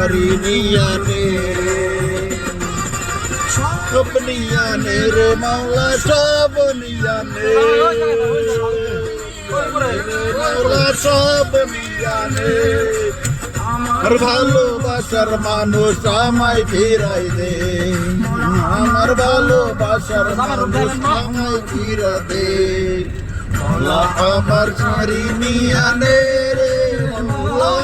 বাড়ি নিয়ানে সব নিয়ানে রে মাওলা সব নিয়ানে মাওলা সব নিয়ানে আমার ভালোবাসার মানুষ আমায় ফিরাই দে আমার ভালোবাসার মানুষ আমায় ফিরা দে মাওলা আমার বাড়ি নিয়ানে রে মাওলা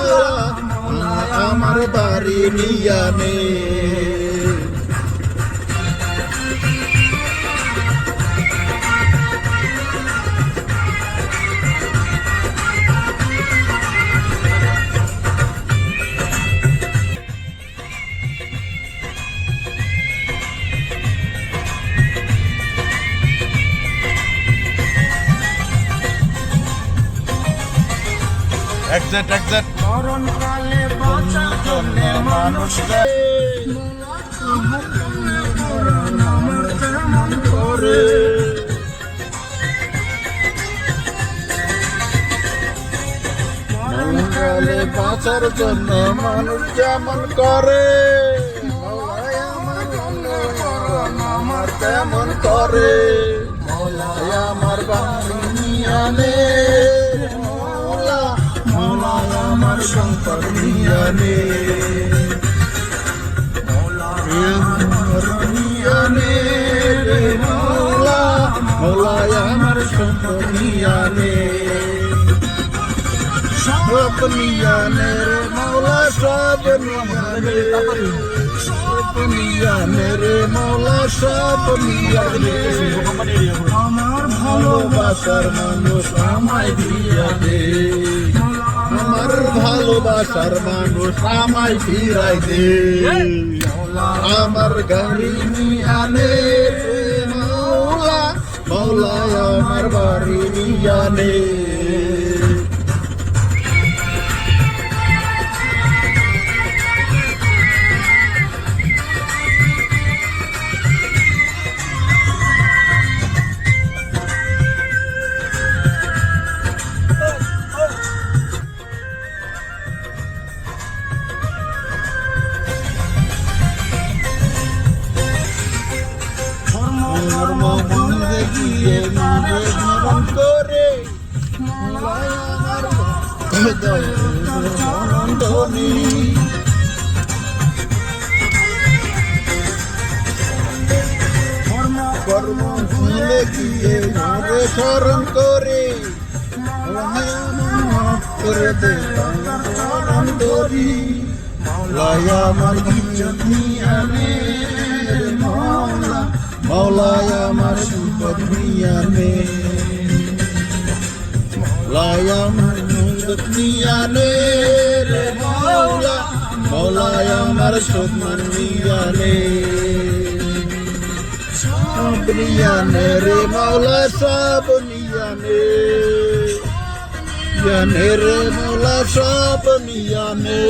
আমার বাড়ি নিয়ানে এক্সাক্ট মরণ কালে বাঁচার জন্য মানুষ আমার কেমন করে মরণ কালে বাঁচার জন্য মানুষ যেমন করে আমার তেমন করে মৌলায় আমার বাড়ি নিয়ানে মৌলায় আমার সম্পদ নিয়ানে নিয়ানে রে মৌলা মৌলায় আমার সম্পদ নিয়ানে সব নিয়ানে রে মৌলা সব নিয়ানে সব নিয়ানে রে মৌলা সব নিয়ানে আমার ভালোবাসার মানুষ আমায় দিয়া দে আমার ভালোবাসার মানুষ আমায় ফিরাই দে আমার গাড়ি নিয়ানে মৌলা মৌলায় আমার বাড়ি নিয়ানে ধর্ম ভুলে গিয়ে মনে ধারণ করে মৌলায় আমার চরণধ্বনি কর্ম ভুলে গিয়ে মনে স্মরণ করে মৌলায় আমার করে দে চরণধ্বনি মৌলায় আমার ইজ্জত নিয়ানে মৌলা মৌলায় আমার সম্পদ নিয়ানে মৌলায় আমার সম্পদ নিয়ানে রে মৌলা মৌলায় আমার সম্মান নিয়ানে সব নিয়ানে রে মৌলা সব নিয়ানে নিয়ানে রে মৌলা সব নিয়ানে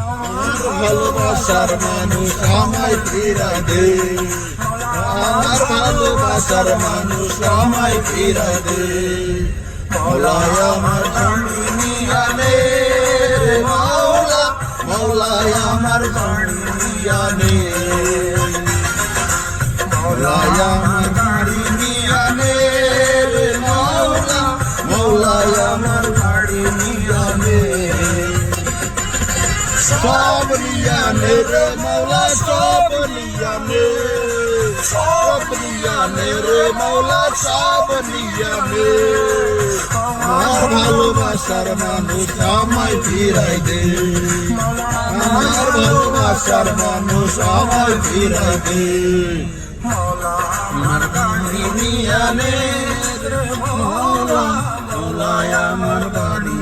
আমার ভালোবাসার মানুষ আমায় ফিরা দে আমার ভালোবাসার মানুষ আমায় ফিরা দে মৌলায় আমার বাড়ি নিয়ানে রে মৌলা মৌলায় আমার বাড়ি নিয়ানে মৌলায় আমার বাড়ি নিয়ানে রে মৌলা মৌলায় আমার বাড়ি নিয়ানে সব নিয়ানে রে মৌলা সব নিয়ানে সব নিয়ানে রে মৌলা সব নিয়ানে আমার ভালোবাসার মানুষ আমায় ফিরাই দে আমার ভালোবাসার মানুষ আমায় ফিরাই দে আমার বাড়ি নিয়ানে রে মৌলা মৌলায় আমার বাড়ি